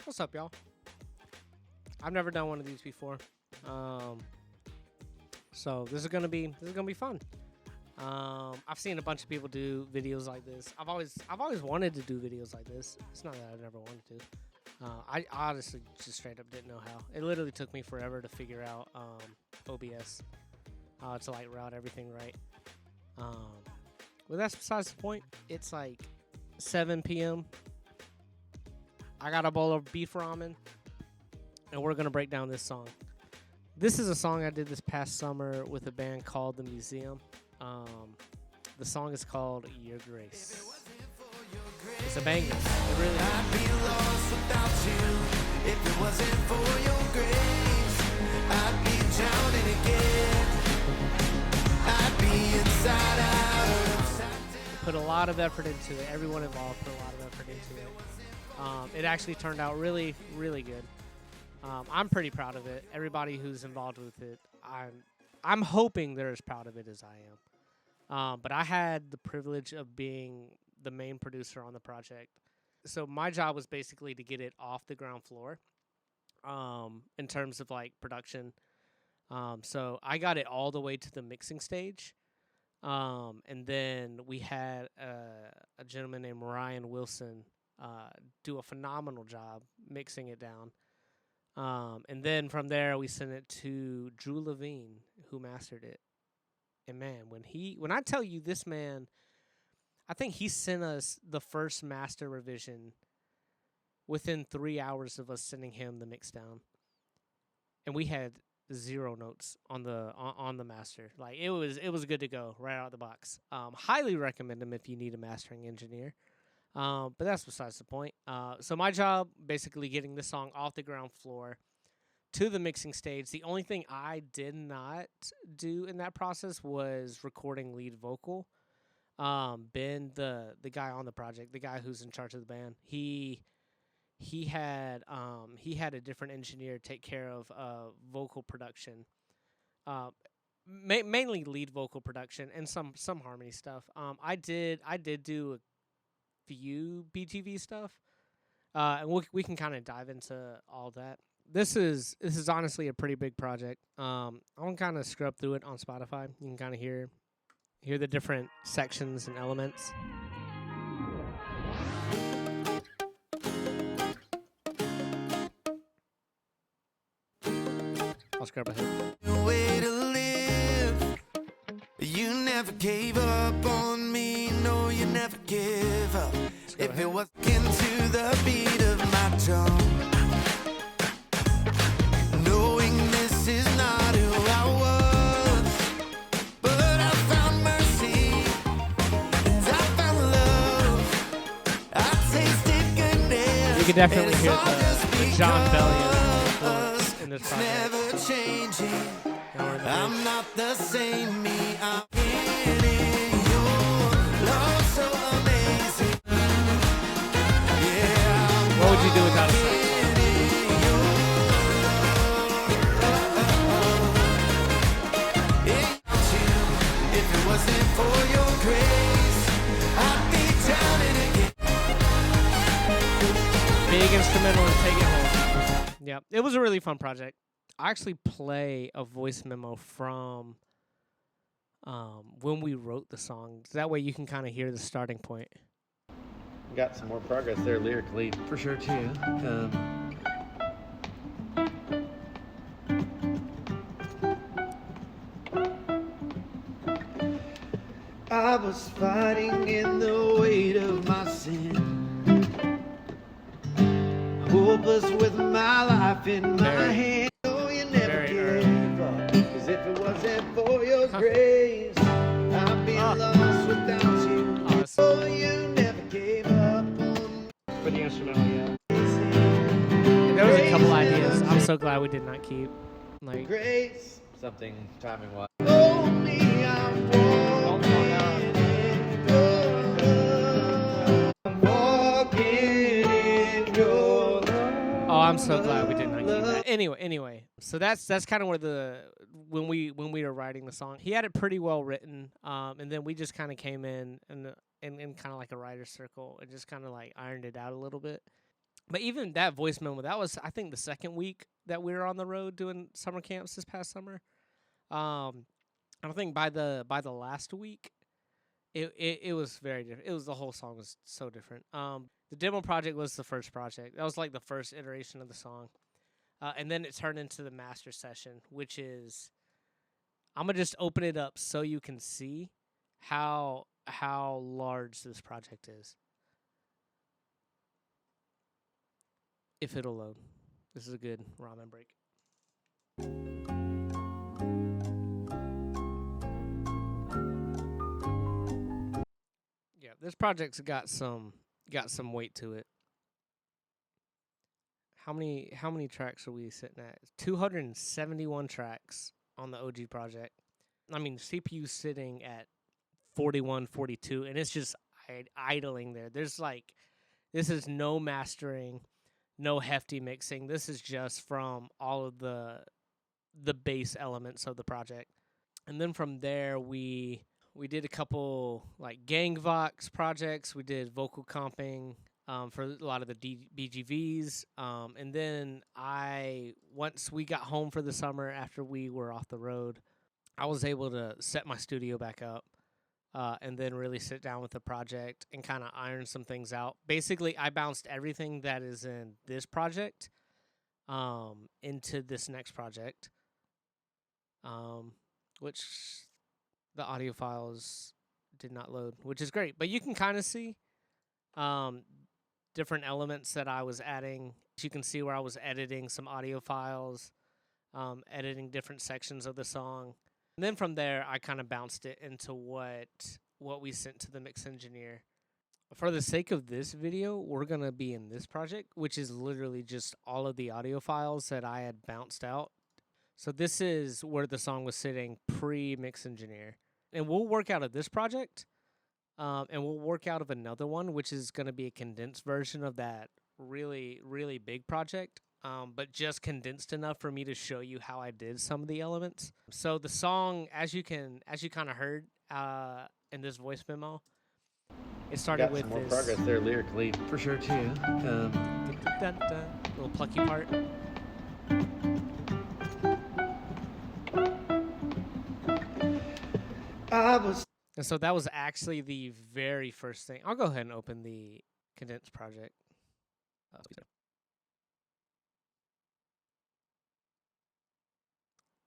What's up, y'all? I've never done one of these before, so this is gonna be fun. I've seen a bunch of people do videos like this. I've always wanted to do videos like this. It's not that I never wanted to. I honestly just straight up didn't know how. It literally took me forever to figure out OBS, to like route everything right. Well, that's besides the point. It's like 7 p.m. I got a bowl of beef ramen, and we're gonna break down this song. This is a song I did this past summer with a band called The Museum. The song is called Your Grace. It's a banger. It really is. I'd be lost without you. If it wasn't for your grace, I'd be drowning again. I'd be inside out. Put a lot of effort into it. Everyone involved put a lot of effort into it. It actually turned out really, really good. I'm pretty proud of it. Everybody who's involved with it, I'm hoping they're as proud of it as I am. But I had the privilege of being the main producer on the project. So my job was basically to get it off the ground floor in terms of like production. So I got it all the way to the mixing stage. And then we had a gentleman named Ryan Wilson do a phenomenal job mixing it down. And then from there, we sent it to Drew Levine, who mastered it. And man, when I tell you this man, I think he sent us the first master revision within 3 hours of us sending him the mix down. And we had 0 notes on the master. Like it was good to go right out of the box. Highly recommend him if you need a mastering engineer. But that's besides the point. So my job, basically getting this song off the ground floor to the mixing stage. The only thing I did not do in that process was recording lead vocal. Ben, the guy on the project, the guy who's in charge of the band, he had a different engineer take care of vocal production, mainly lead vocal production and some harmony stuff. I did do a few BGV stuff, and we can kind of dive into all that. This is honestly a pretty big project. I'm gonna kind of scrub through it on Spotify. You can kind of hear the different sections and elements. I'll scrub ahead. Way to live. You never gave up on me. No, you never give up. If it was into the beat of my drum, knowing this is not who I was, but I found mercy and I found love. I tasted goodness. You can definitely hear the John Bellion influence in this project. Never changing. I'm not the same me. I'm in your love so amazing. Yeah. What would you do without a sax? If it wasn't for your grace, I'd be drowning again. Big instrumental and take it home. Yeah, it was a really fun project. I actually play a voice memo from when we wrote the song. That way you can kind of hear the starting point. Got some more progress there lyrically, for sure, too. I was fighting in the weight of my sin, hopeless with my life in my hand. If it wasn't for your grace, I'd be lost without you. Awesome. Oh, you never gave up on me. For the instrumental, yeah. There was a couple ideas. I'm so glad we did not keep. Like Grace, something timing wise. Only I'm walking in your love. Oh, I'm so glad we did not keep that. Anyway. So that's kind of where when we were writing the song, he had it pretty well written, and then we just kind of came in and kind of like a writer's circle and just kind of like ironed it out a little bit. But even that voice memo, that was, I think, the second week that we were on the road doing summer camps this past summer. I think by the last week, it was very different. It was, the whole song was so different. The demo project was the first project. That was like the first iteration of the song. And then it turned into the master session, which is, I'm gonna just open it up so you can see how large this project is. If it'll load. This is a good ramen break. Yeah, this project's got some weight to it. How many tracks are we sitting at? 271 tracks on the OG project. I mean, CPU sitting at 41, 42, and it's just idling there. There's like, this is no mastering, no hefty mixing. This is just from all of the base elements of the project. And then from there, we did a couple like gang vox projects. We did vocal comping for a lot of the BGVs. And then once we got home for the summer after we were off the road, I was able to set my studio back up and then really sit down with the project and kind of iron some things out. Basically, I bounced everything that is in this project into this next project, which the audio files did not load, which is great. But you can kind of see different elements that I was adding. You can see where I was editing some audio files, editing different sections of the song. And then from there, I kind of bounced it into what we sent to the mix engineer. For the sake of this video, we're going to be in this project, which is literally just all of the audio files that I had bounced out. So this is where the song was sitting pre-mix engineer. And we'll work out of this project, and we'll work out of another one, which is going to be a condensed version of that really, really big project. But just condensed enough for me to show you how I did some of the elements. So the song, as you kind of heard in this voice memo, it started with some more this progress there lyrically for sure too. Little plucky part. And so that was actually the very first thing. I'll go ahead and open the condensed project.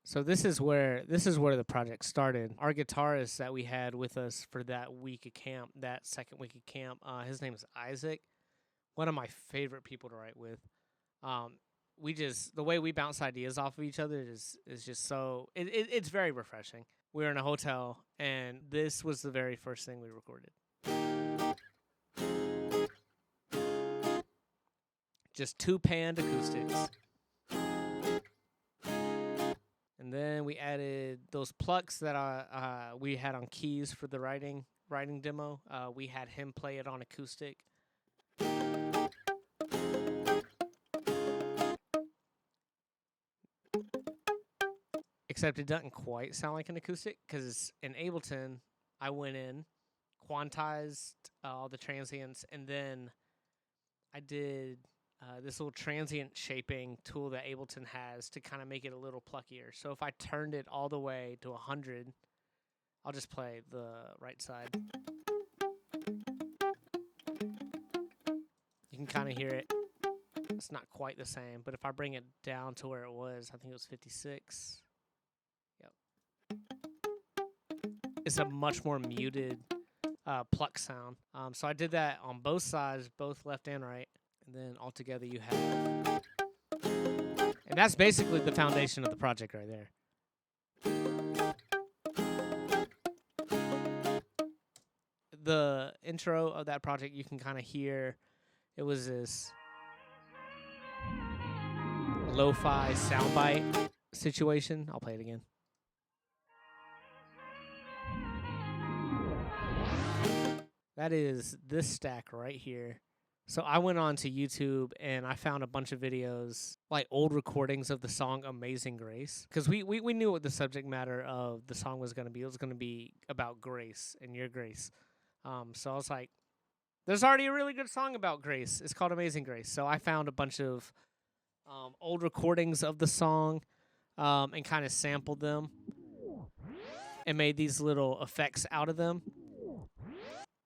So this is where the project started. Our guitarist that we had with us for that week of camp, that second week of camp, his name is Isaac. One of my favorite people to write with. The way we bounce ideas off of each other is just so it's very refreshing. We were in a hotel, and this was the very first thing we recorded. Just two panned acoustics. And then we added those plucks that we had on keys for the writing demo. We had him play it on acoustic. Except it doesn't quite sound like an acoustic, because in Ableton, I went in, quantized all the transients, and then I did this little transient shaping tool that Ableton has to kind of make it a little pluckier. So if I turned it all the way to 100, I'll just play the right side. You can kind of hear it. It's not quite the same, but if I bring it down to where it was, I think it was 56. Yep. It's a much more muted pluck sound. So I did that on both sides, both left and right. And then altogether you have... And that's basically the foundation of the project right there. The intro of that project, you can kind of hear, it was this lo-fi soundbite situation. I'll play it again. That is this stack right here. So I went on to YouTube and I found a bunch of videos, like old recordings of the song Amazing Grace. Because we knew what the subject matter of the song was going to be. It was going to be about grace and your grace. So I was like, There's already a really good song about Grace. It's called Amazing Grace. So I found a bunch of old recordings of the song and kind of sampled them and made these little effects out of them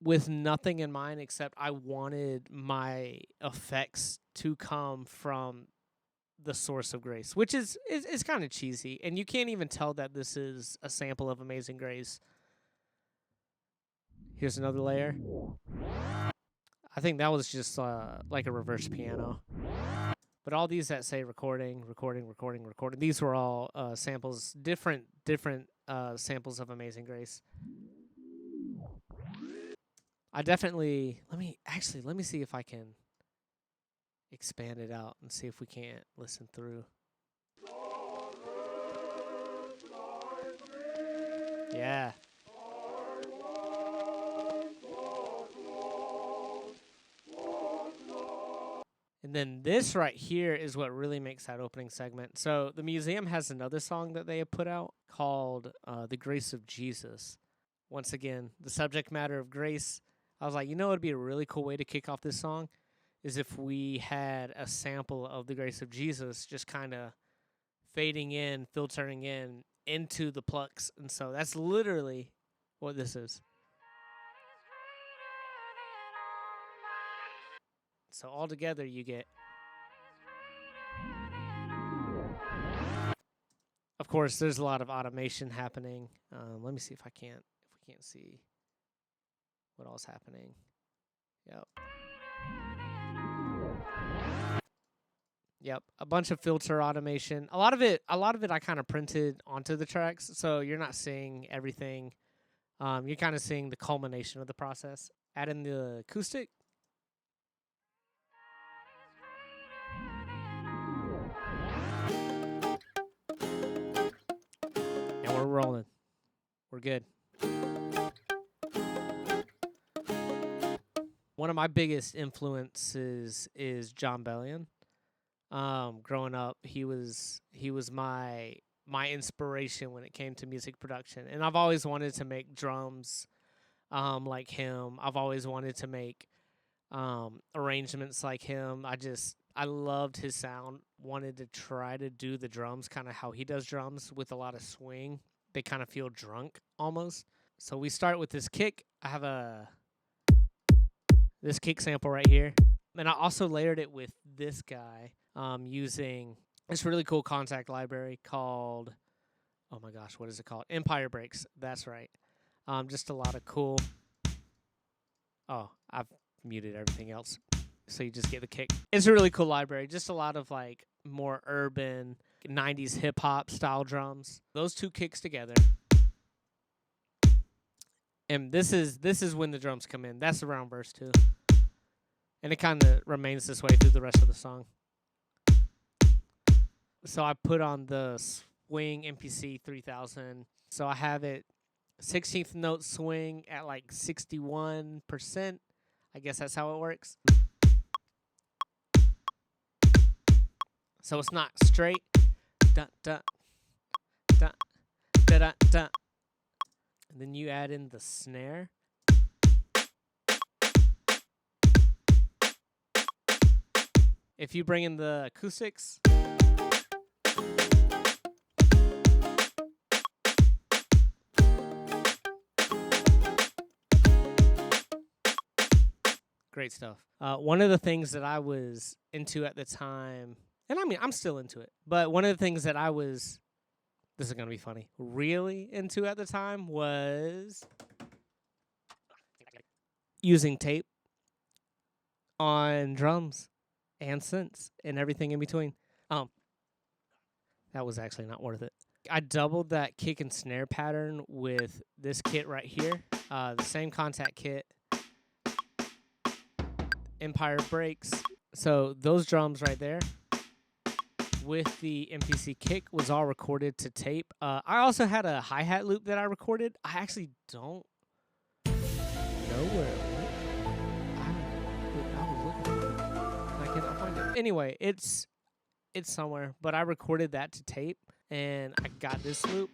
with nothing in mind except I wanted my effects to come from the source of Grace, which is kind of cheesy. And you can't even tell that this is a sample of Amazing Grace. Here's another layer. I think that was just like a reverse piano. But all these that say recording, these were all samples, different samples of Amazing Grace. I definitely, let me see if I can expand it out and see if we can't listen through. Yeah. And then this right here is what really makes that opening segment. So the museum has another song that they have put out called The Grace of Jesus. Once again, the subject matter of grace. I was like, it'd be a really cool way to kick off this song is if we had a sample of the grace of Jesus just kind of fading in, filtering in into the plucks. And so that's literally what this is. So all together you get. Of course, there's a lot of automation happening. Let me see if we can't see what all's happening. Yep, a bunch of filter automation. A lot of it I kind of printed onto the tracks, so you're not seeing everything. You're kind of seeing the culmination of the process. Add in the acoustic. And we're rolling. We're good. One of my biggest influences is John Bellion. Growing up, he was my inspiration when it came to music production, and I've always wanted to make drums like him. I've always wanted to make arrangements like him. I loved his sound. Wanted to try to do the drums kind of how he does drums with a lot of swing. They kind of feel drunk almost. So we start with this kick. I have this kick sample right here. And I also layered it with this guy using this really cool contact library called, oh my gosh, what is it called? Empire Breaks. That's right. Just a lot of cool. Oh, I've muted everything else. So you just get the kick. It's a really cool library. Just a lot of like more urban 90s hip hop style drums. Those two kicks together. And this is when the drums come in. That's around verse 2. And it kind of remains this way through the rest of the song. So I put on the Swing MPC 3000. So I have it 16th note swing at like 61%. I guess that's how it works. So it's not straight. Dun, dun, dun, dun, dun, dun. And then you add in the snare. If you bring in the acoustics, great stuff. One of the things that I was into at the time, and I mean, I'm still into it, but one of the things that I was, this is going to be funny, really into at the time was using tape on drums and synths and everything in between. That was actually not worth it. I doubled that kick and snare pattern with this kit right here. The same contact kit. Empire Breaks. So those drums right there with the MPC kick was all recorded to tape. I also had a hi-hat loop that I recorded. I actually don't know where it went. I was looking for it. I cannot find it. Anyway, it's somewhere, but I recorded that to tape, and I got this loop.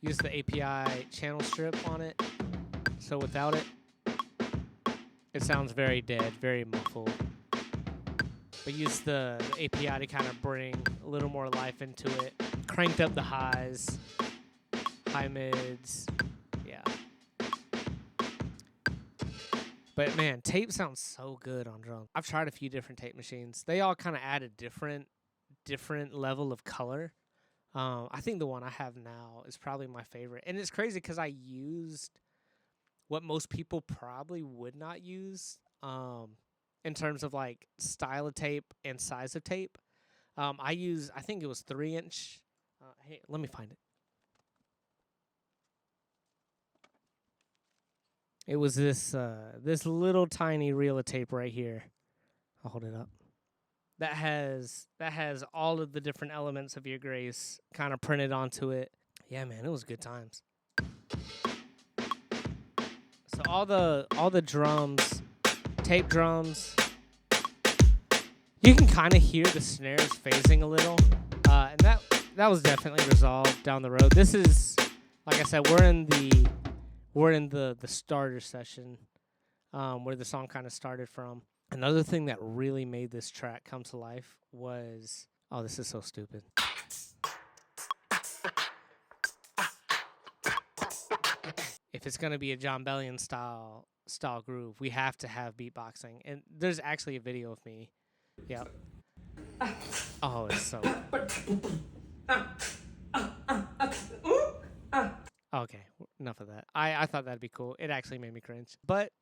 use the API channel strip on it. So without it, it sounds very dead, very muffled. But use the API to kind of bring a little more life into it. Cranked up the highs, high mids, yeah. But man, tape sounds so good on drums. I've tried a few different tape machines. They all kind of add a different level of color. I think the one I have now is probably my favorite. And it's crazy because I used what most people probably would not use in terms of like style of tape and size of tape. I think it was 3-inch. Hey, let me find it. It was this little tiny reel of tape right here. I'll hold it up. That has all of the different elements of your grace kind of printed onto it. Yeah, man, it was good times. So all the drums, tape drums, you can kind of hear the snares phasing a little, and that was definitely resolved down the road. This is, like I said, we're in the starter session, where the song kind of started from. Another thing that really made this track come to life was, oh, this is so stupid. If it's gonna be a John Bellion style groove, we have to have beatboxing, and there's actually a video of me. Yep. Oh, it's so. Okay, enough of that. I thought that'd be cool. It actually made me cringe, but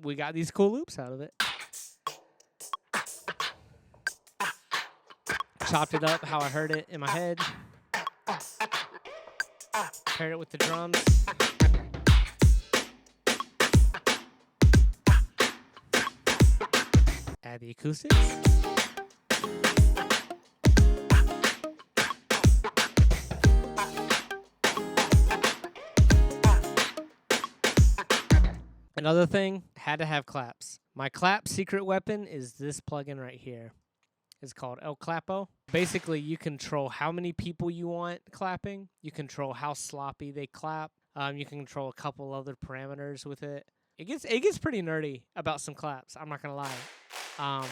we got these cool loops out of it. Chopped it up how I heard it in my head. Paired it with the drums. Add the acoustics. Another thing, had to have claps. My clap secret weapon is this plugin right here. It's called El Clapo. Basically, you control how many people you want clapping. You control how sloppy they clap. You can control a couple other parameters with it. It gets pretty nerdy about some claps. I'm not gonna lie,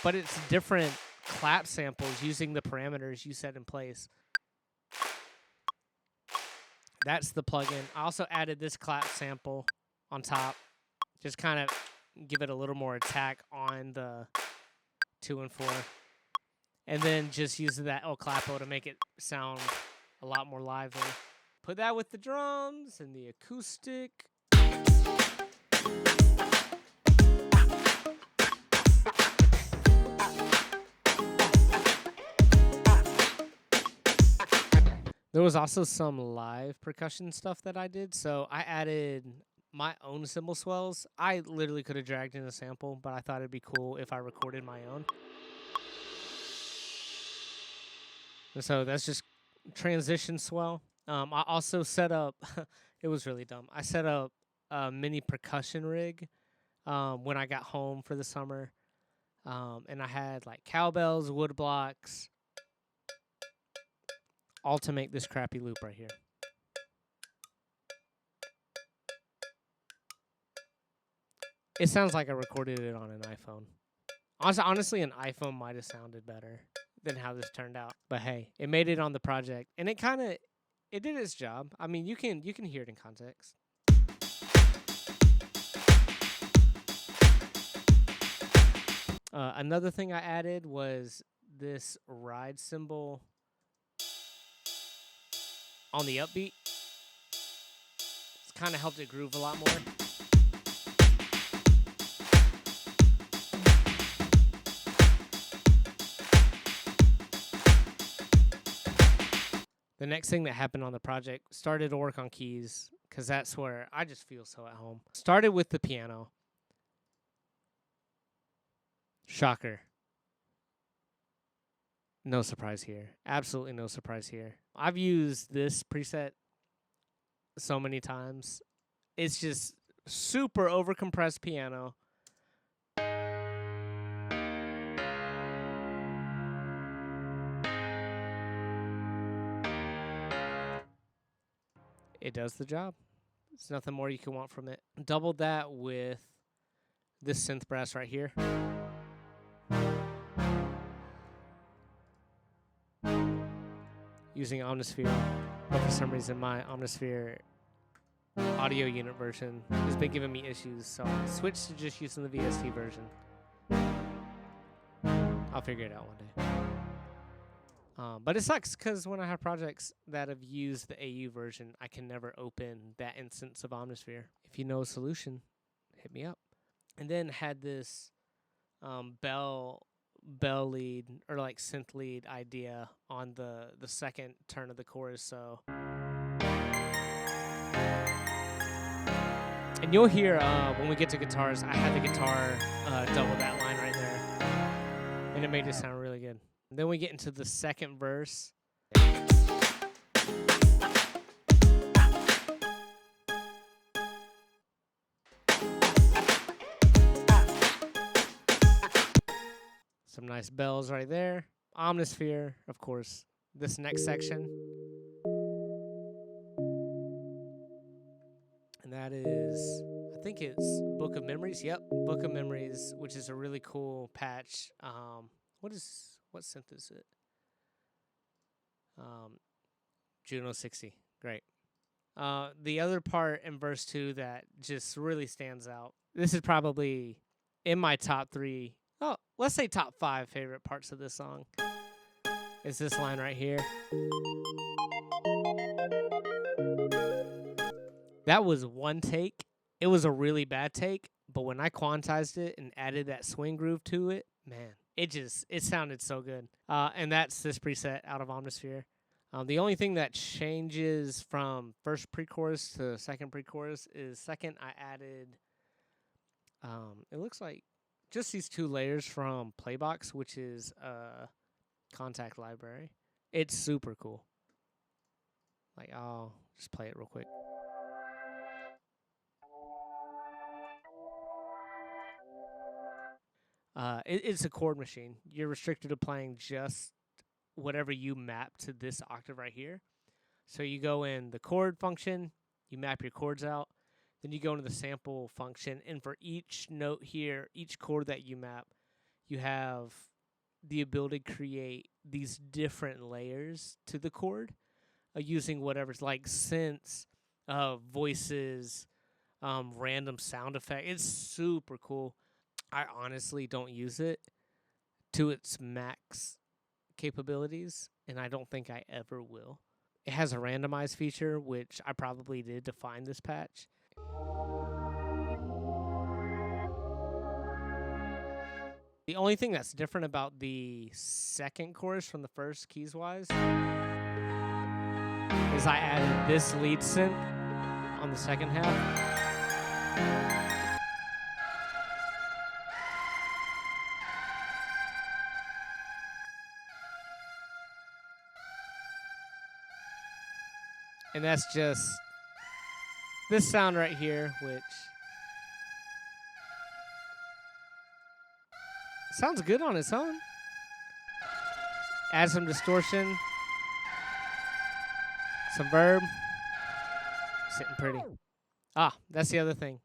but it's different clap samples using the parameters you set in place. That's the plugin. I also added this clap sample on top, just kind of give it a little more attack on the 2 and 4. And then just use that El Clapo to make it sound a lot more lively. Put that with the drums and the acoustic. There was also some live percussion stuff that I did. So I added my own cymbal swells. I literally could have dragged in a sample, but I thought it'd be cool if I recorded my own. And so that's just transition swell. I also set up, it was really dumb. I set up a mini percussion rig when I got home for the summer. And I had like cowbells, wood blocks, all to make this crappy loop right here. It sounds like I recorded it on an iPhone. Honestly, an iPhone might have sounded better than how this turned out. But hey, it made it on the project, and it did its job. I mean, you can hear it in context. Another thing I added was this ride cymbal on the upbeat. It's kind of helped it groove a lot more. The next thing that happened on the project, started to work on keys, because that's where I just feel so at home. Started with the piano. Shocker. No surprise here. Absolutely no surprise here. I've used this preset so many times. It's just super overcompressed piano. it does the job. There's nothing more you can want from it. Double that with this synth brass right here. Using Omnisphere, but for some reason my Omnisphere audio unit version has been giving me issues, so I switched to just using the VST version. I'll figure it out one day. But it sucks because when I have projects that have used the AU version, I can never open that instance of Omnisphere. If you know a solution, hit me up. And then had this bell lead or like synth lead idea on the second turn of the chorus. So, and you'll hear when we get to guitars, I had the guitar double that line right there, and it made it sound really good. And then we get into the second verse. Some nice bells right there. Omnisphere, of course. This next section. And that is, I think it's Book of Memories. Yep, Book of Memories, which is a really cool patch. What synth is it? Juno 60. Great. The other part in verse 2 that just really stands out. This is probably in my top 3. Oh, let's say top 5 favorite parts of this song. Is this line right here. That was one take. It was a really bad take, but when I quantized it and added that swing groove to it, man, it sounded so good. And that's this preset out of Omnisphere. The only thing that changes from first pre-chorus to second pre-chorus is second I added, it looks like just these 2 layers from Playbox, which is a contact library. It's super cool. Like, I'll just play it real quick. It's a chord machine. You're restricted to playing just whatever you map to this octave right here. So you go in the chord function, you map your chords out, then you go into the sample function, and for each note here, each chord that you map, you have the ability to create these different layers to the chord using whatever's like synths, voices, random sound effect. It's super cool. I honestly don't use it to its max capabilities, and I don't think I ever will. It has a randomize feature, which I probably did to find this patch. The only thing that's different about the second chorus from the first keys-wise is I added this lead synth on the second half. And that's just this sound right here, which sounds good on its own. Add some distortion, some verb, sitting pretty. That's the other thing.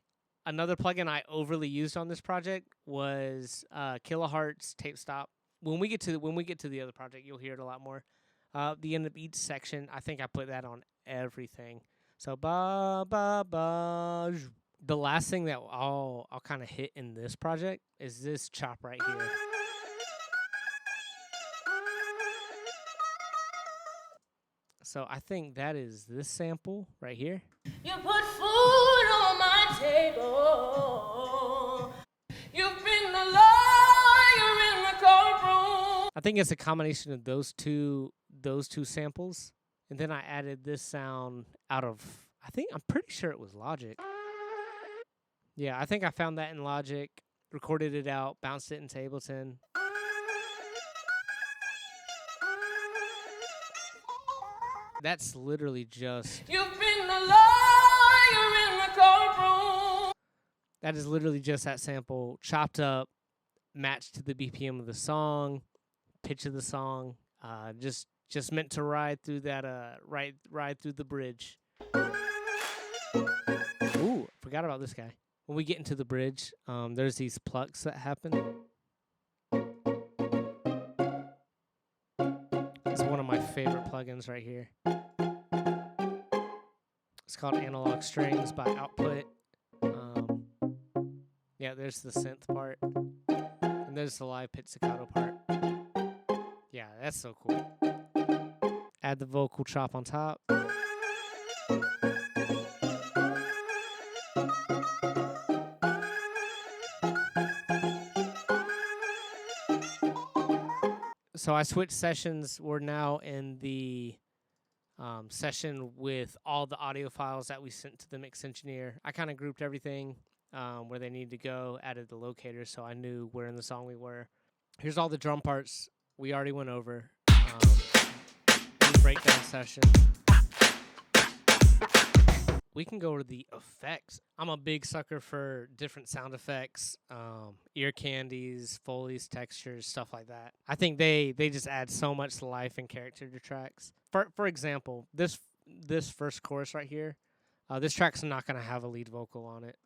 Another plugin I overly used on this project was Kiloheart's Tape Stop. When we get to the other project, you'll hear it a lot more. The end of each section, I think I put that on everything. So ba ba ba. The last thing that I'll kind of hit in this project is this chop right here. So I think that is this sample right here. You put food on my table. You've been the lawyer in the courtroom. I think it's a combination of those two samples. And then I added this sound out of, I'm pretty sure it was Logic. Yeah, I think I found that in Logic, recorded it out, bounced it in Ableton. That's literally just... You've been the lawyer in the courtroom. That is literally just that sample, chopped up, matched to the BPM of the song, pitch of the song, just meant to ride through that, ride through the bridge. Ooh, forgot about this guy. When we get into the bridge, there's these plucks that happen. It's one of my favorite plugins right here. It's called Analog Strings by Output. Yeah, there's the synth part. And there's the live pizzicato part. Yeah, that's so cool. Add the vocal chop on top. So I switched sessions. We're now in the session with all the audio files that we sent to the mix engineer. I kind of grouped everything where they needed to go, added the locator so I knew where in the song we were. Here's all the drum parts we already went over. Breakdown session. We can go over the effects. I'm a big sucker for different sound effects, ear candies, Foley's, textures, stuff like that. I think they just add so much life and character to tracks. For example, this first chorus right here, this track's not going to have a lead vocal on it.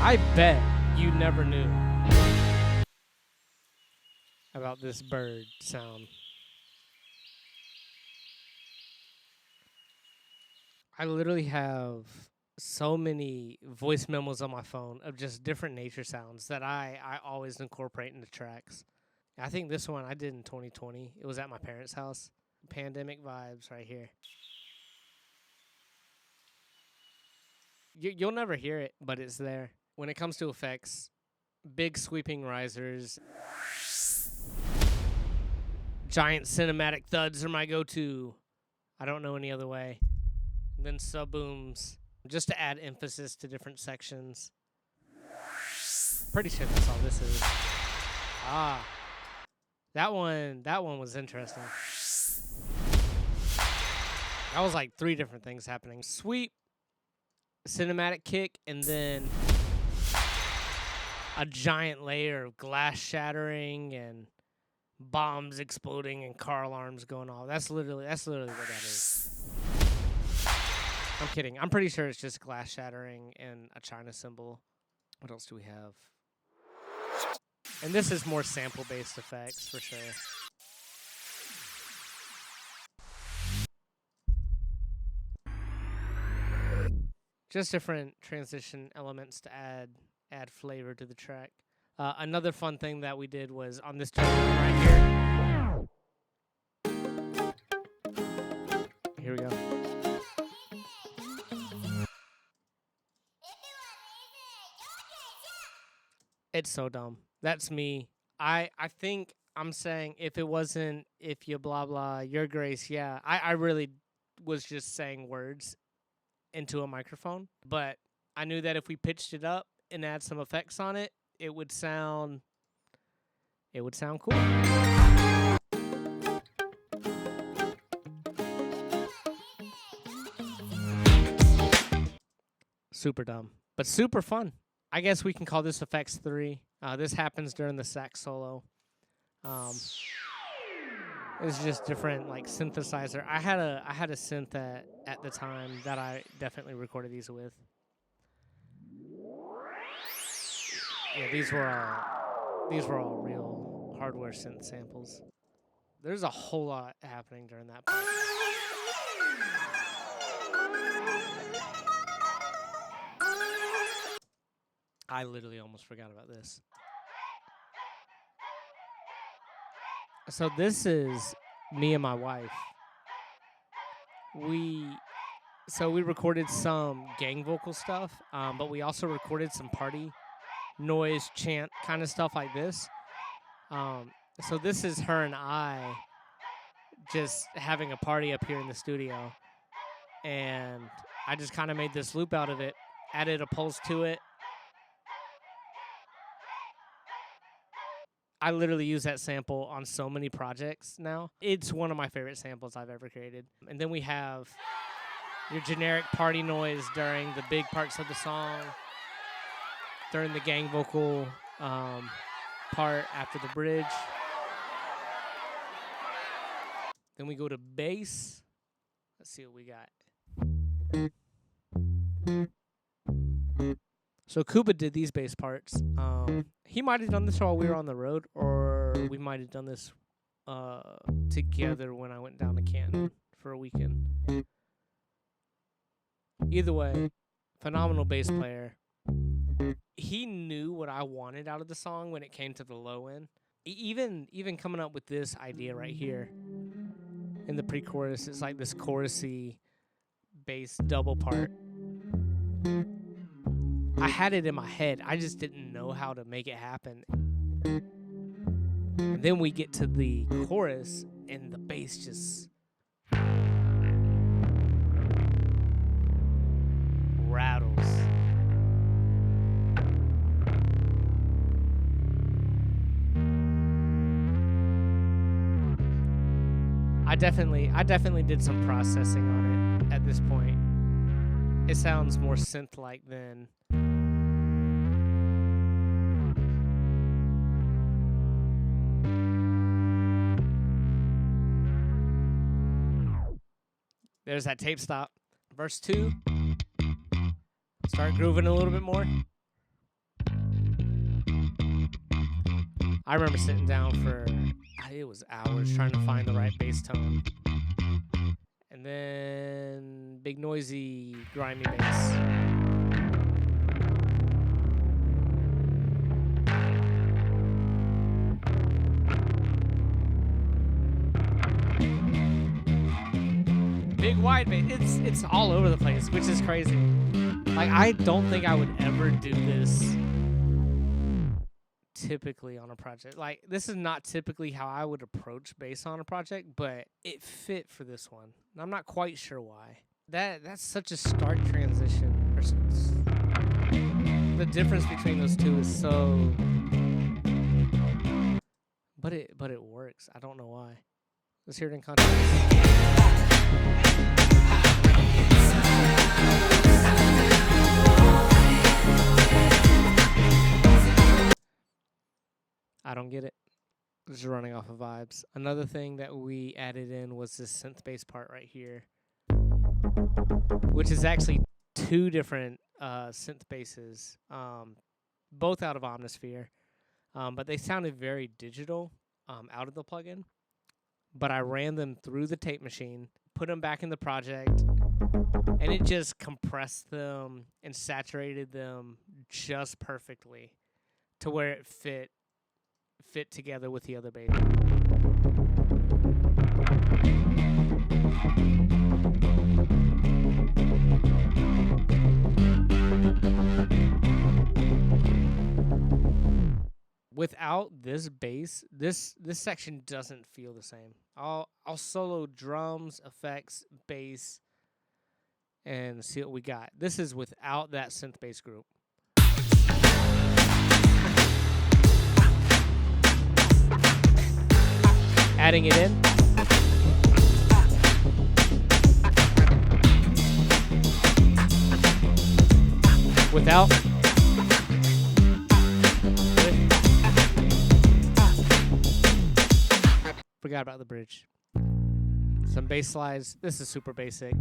I bet you never knew about this bird sound. I literally have so many voice memos on my phone of just different nature sounds that I always incorporate into tracks. I think this one I did in 2020. It was at my parents' house. Pandemic vibes right here. You'll never hear it, but it's there. When it comes to effects, big sweeping risers, giant cinematic thuds are my go-to. I don't know any other way. And then sub-booms, just to add emphasis to different sections. Pretty sure that's all this is. That one was interesting. That was like 3 different things happening. Sweep, cinematic kick, and then a giant layer of glass shattering and bombs exploding and car alarms going off. That's literally what that is. I'm kidding. I'm pretty sure it's just glass shattering and a China cymbal. What else do we have? And this is more sample-based effects for sure. Just different transition elements to add flavor to the track. Another fun thing that we did was on this track right here. Here we go. It's so dumb. That's me. I think I'm saying if it wasn't, if you blah blah, your grace, yeah. I really was just saying words into a microphone, but I knew that if we pitched it up and add some effects on it, it would sound cool. Super dumb, but super fun. I guess we can call this effects 3. This happens during the sax solo. It's just different, like synthesizer. I had a synth at the time that I definitely recorded these with. Yeah, these were all real hardware synth samples. There's a whole lot happening during that part. I literally almost forgot about this. So this is me and my wife. We recorded some gang vocal stuff, but we also recorded some party noise, chant kind of stuff like this. So this is her and I just having a party up here in the studio. And I just kind of made this loop out of it, added a pulse to it. I literally use that sample on so many projects now. It's one of my favorite samples I've ever created. And then we have your generic party noise during the big parts of the song, during the gang vocal part after the bridge. Then we go to bass. Let's see what we got. So Kuba did these bass parts. He might have done this while we were on the road, or we might have done this together when I went down to Canton for a weekend. Either way, phenomenal bass player. He knew what I wanted out of the song when it came to the low end. Even coming up with this idea right here in the pre-chorus, it's like this chorusy bass double part. I had it in my head. I just didn't know how to make it happen. And then we get to the chorus, and the bass just rattles. I definitely did some processing on it at this point. It sounds more synth-like than there's that tape stop. Verse 2. Start grooving a little bit more. I remember sitting down for, it was hours trying to find the right bass tone. And then big noisy, grimy bass. Big wide bass. It's all over the place, which is crazy. Like, I don't think I would ever do this typically on a project. Like, this is not typically how I would approach bass on a project, but it fit for this one. And I'm not quite sure why. That's such a stark transition. The difference between those two is so, but it works. I don't know why. Let's hear it in context. I don't get it. Just running off of vibes. Another thing that we added in was this synth bass part right here, which is actually two different synth basses, both out of Omnisphere, but they sounded very digital out of the plugin. But I ran them through the tape machine, put them back in the project, and it just compressed them and saturated them just perfectly to where it fit together with the other bass. Without this bass, this section doesn't feel the same. I'll solo drums, effects, bass, and see what we got. This is without that synth bass group. Adding it in. Without. Forgot about the bridge. Some bass slides. This is super basic.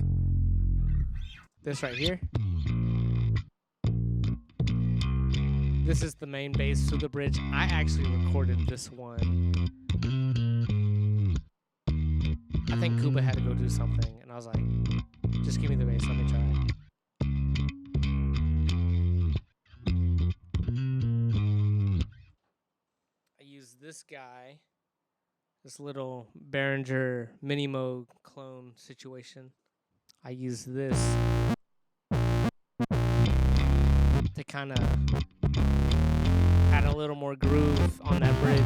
This right here. This is the main bass to the bridge. I actually recorded this one. I think Kuba had to go do something, and I was like, just give me the bass, let me try. I used this guy, this little Behringer Minimo clone situation. I used this to kind of add a little more groove on that bridge.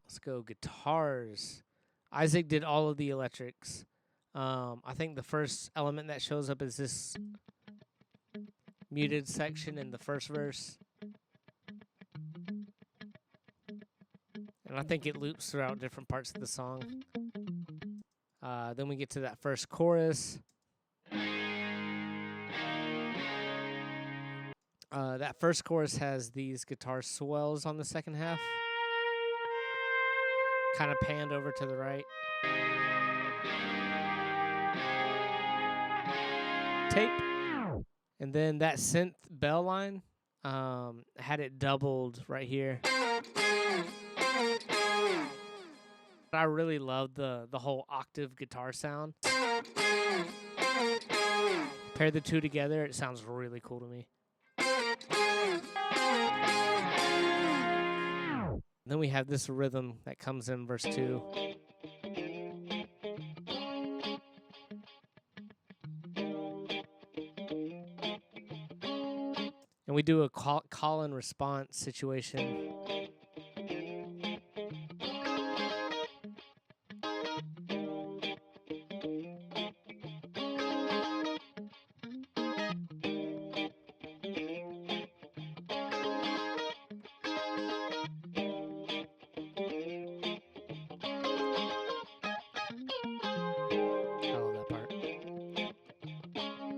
Let's go guitars. Isaac did all of the electrics. I think the first element that shows up is this muted section in the first verse. And I think it loops throughout different parts of the song. Then we get to that first chorus. That first chorus has these guitar swells on the second half, kind of panned over to the right. Tape. And then that synth bell line had it doubled right here. I really love the whole octave guitar sound. Pair the two together, it sounds really cool to me. Then we have this rhythm that comes in verse 2. And we do a call and response situation.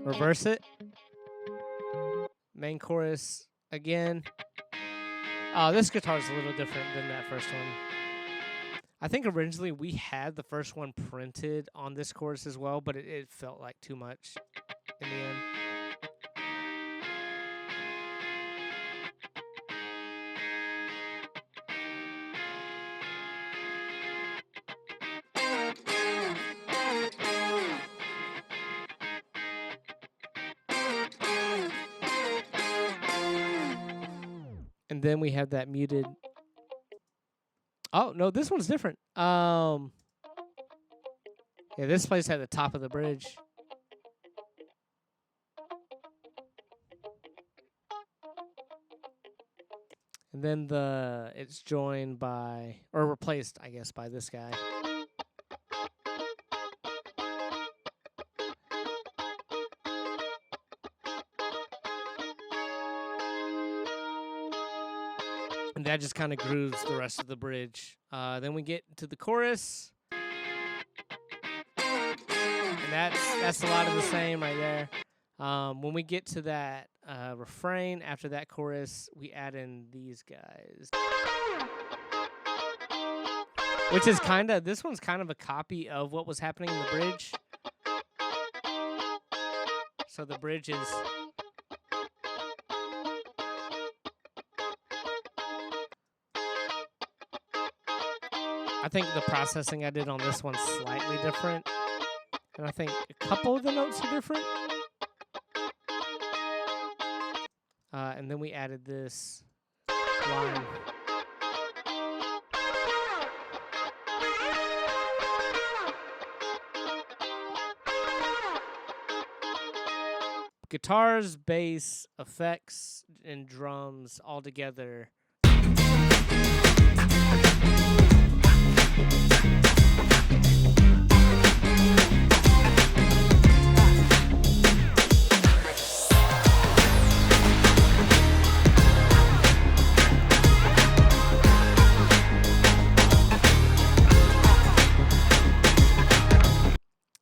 Reverse it. Main chorus again. Oh, this guitar is a little different than that first one. I think originally we had the first one printed on this chorus as well, but it felt like too much in the end. And then we have that muted. Oh, no, this one's different. Yeah, this plays at the top of the bridge. And then it's joined by, or replaced, I guess, by this guy. And that just kind of grooves the rest of the bridge. Then we get to the chorus. And that's a lot of the same right there. When we get to that refrain, after that chorus, we add in these guys. Which is this one's kind of a copy of what was happening in the bridge. So the bridge is... I think the processing I did on this one's slightly different. And I think a couple of the notes are different. And then we added this line. Guitars, bass, effects, and drums all together.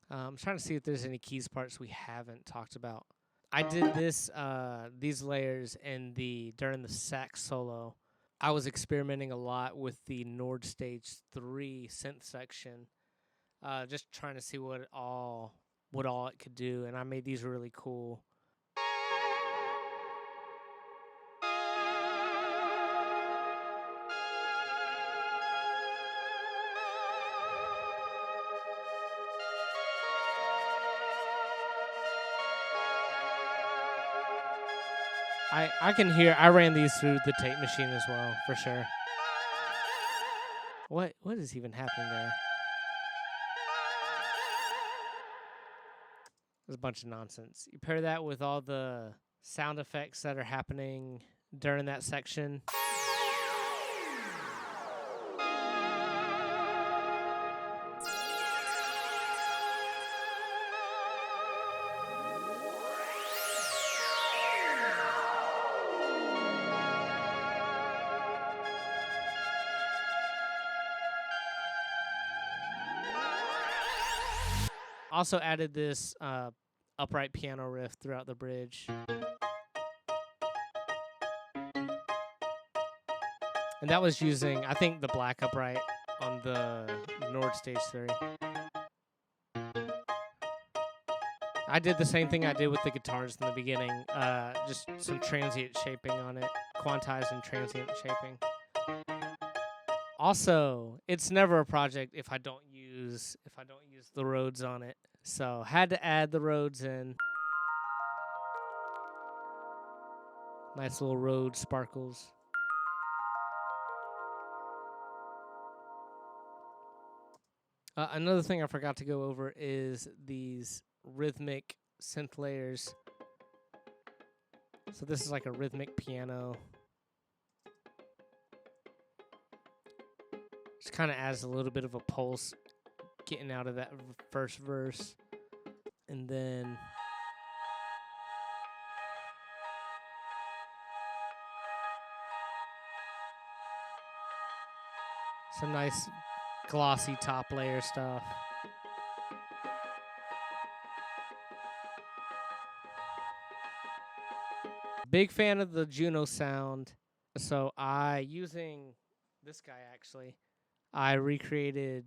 I'm trying to see if there's any keys parts we haven't talked about. I did these layers during the sax solo. I was experimenting a lot with the Nord Stage 3 synth section, just trying to see what all it could do, and I made these really cool. I can hear. I ran these through the tape machine as well, for sure. What is even happening there? There's a bunch of nonsense. You pair that with all the sound effects that are happening during that section. Also added this upright piano riff throughout the bridge. And that was using, I think, the black upright on the Nord Stage 3. I did the same thing I did with the guitars in the beginning, just some transient shaping on it, quantized and transient shaping. Also, it's never a project if I don't use the Rhodes on it. So had to add the Rhodes in. Nice little Rhodes sparkles. Another thing I forgot to go over is these rhythmic synth layers. So this is like a rhythmic piano. Just kind of adds a little bit of a pulse getting out of that first verse. And then some nice glossy top layer stuff. Big fan of the Juno sound. So using this guy actually, I recreated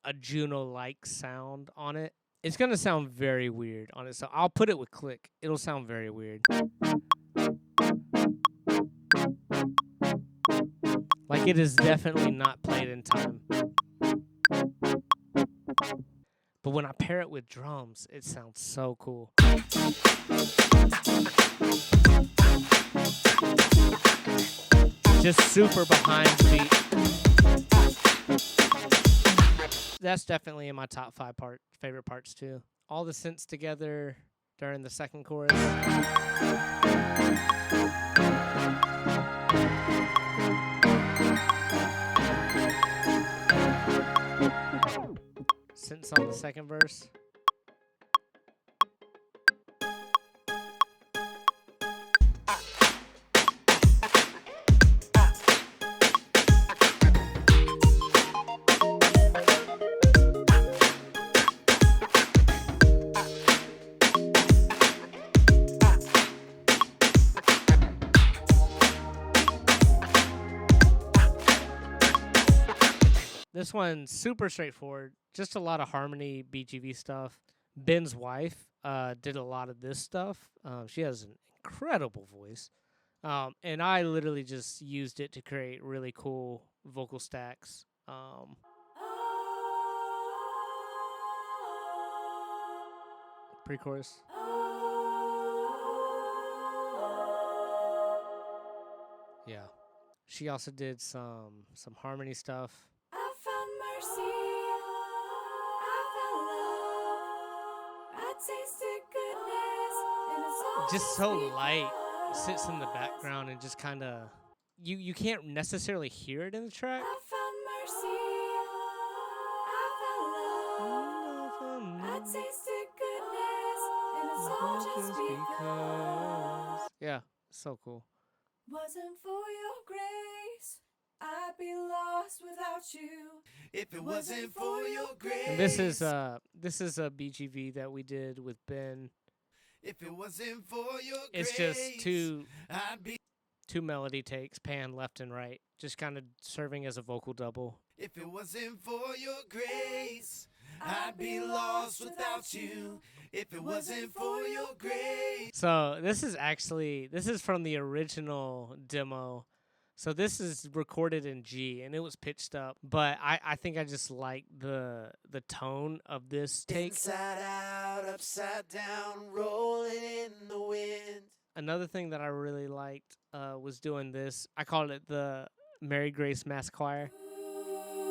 a Juno-like sound on it. It's going to sound very weird on it. So I'll put it with click. It'll sound very weird. Like it is definitely not played in time. But when I pair it with drums, it sounds so cool. Just super behind the beat. That's definitely in my top 5 favorite parts too. All the synths together during the second chorus. Synths on the second verse. This one's super straightforward. Just a lot of harmony, BGV stuff. Ben's wife did a lot of this stuff. She has an incredible voice. And I literally just used it to create really cool vocal stacks. Pre-chorus. Yeah. She also did some harmony stuff. Just so light, sits in the background and just kind of you can't necessarily hear it in the track. I found mercy. I found love. I tasted goodness, and it's all just because. Yeah, so cool. Wasn't for your grace, I'd be lost without you. If it wasn't for your grace. And this is a BGV that we did with Ben. If it wasn't for your It's grace, just two I'd be. melody takes, pan left and right, just kind of serving as a vocal double. If it wasn't for your grace, I'd be lost without you. If it wasn't for your grace. So this is from the original demo. So this is recorded in G, and it was pitched up. But I think I just like the tone of this take. Inside out, upside down, rolling in the wind. Another thing that I really liked was doing this. I called it the Mary Grace Mass Choir. Rolling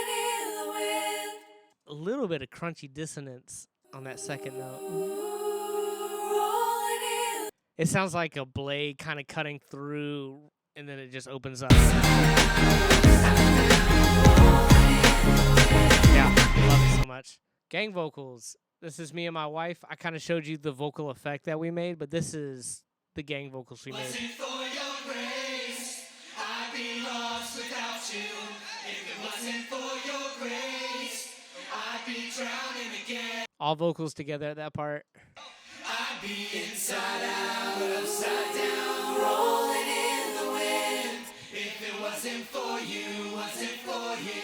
in the wind. A little bit of crunchy dissonance on that second note. It sounds like a blade kind of cutting through, and then it just opens up. Yeah, love it so much. Gang vocals. This is me and my wife. I kind of showed you the vocal effect that we made, but this is the gang vocals we made. For your grace, I'd be lost without you. If it wasn't for your grace, I'd be drowning again. All vocals together at that part. I'd be inside out, upside down, rolling in the wind. you? Wasn't for you.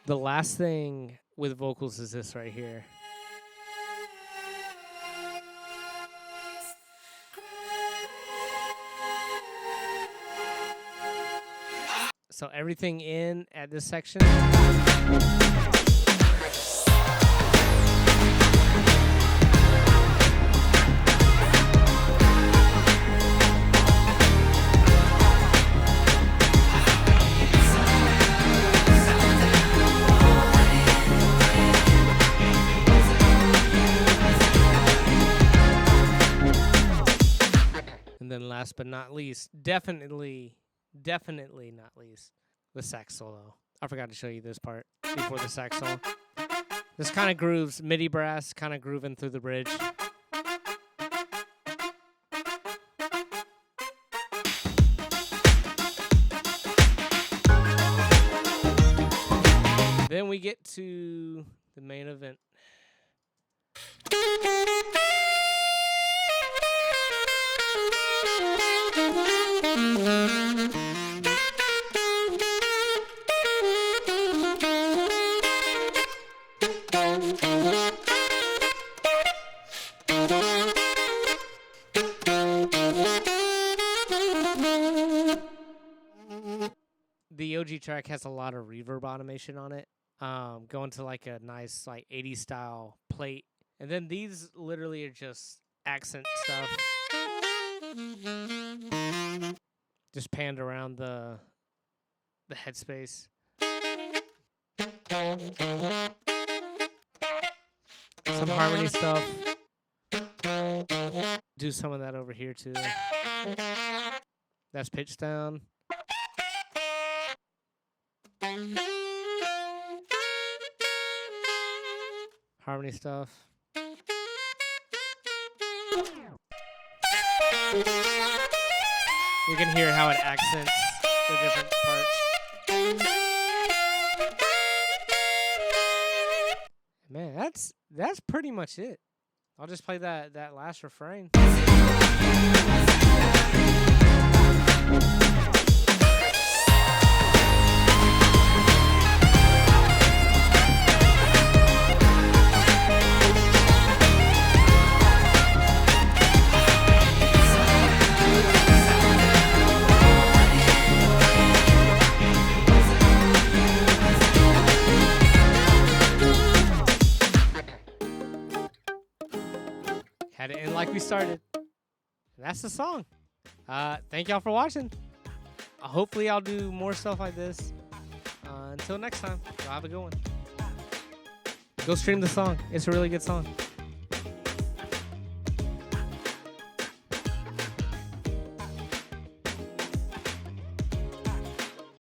The last thing with vocals is this right here. So everything in at this section. And then last but not least, definitely not least, the sax solo. I forgot to show you this part before the sax solo. This kind of grooves, MIDI brass kind of grooving through the bridge. Then we get to the main event. The OG track has a lot of reverb automation on it, going to like a nice like 80s style plate, and then these literally are just accent stuff, just panned around the headspace. Some harmony stuff. Do some of that over here too. That's pitched down. Harmony stuff. You can hear how it accents the different parts. Man, that's pretty much it. I'll just play that last refrain. Had to end like we started. And that's the song. Thank y'all for watching. Hopefully I'll do more stuff like this. Until next time, y'all have a good one. Go stream the song. It's a really good song.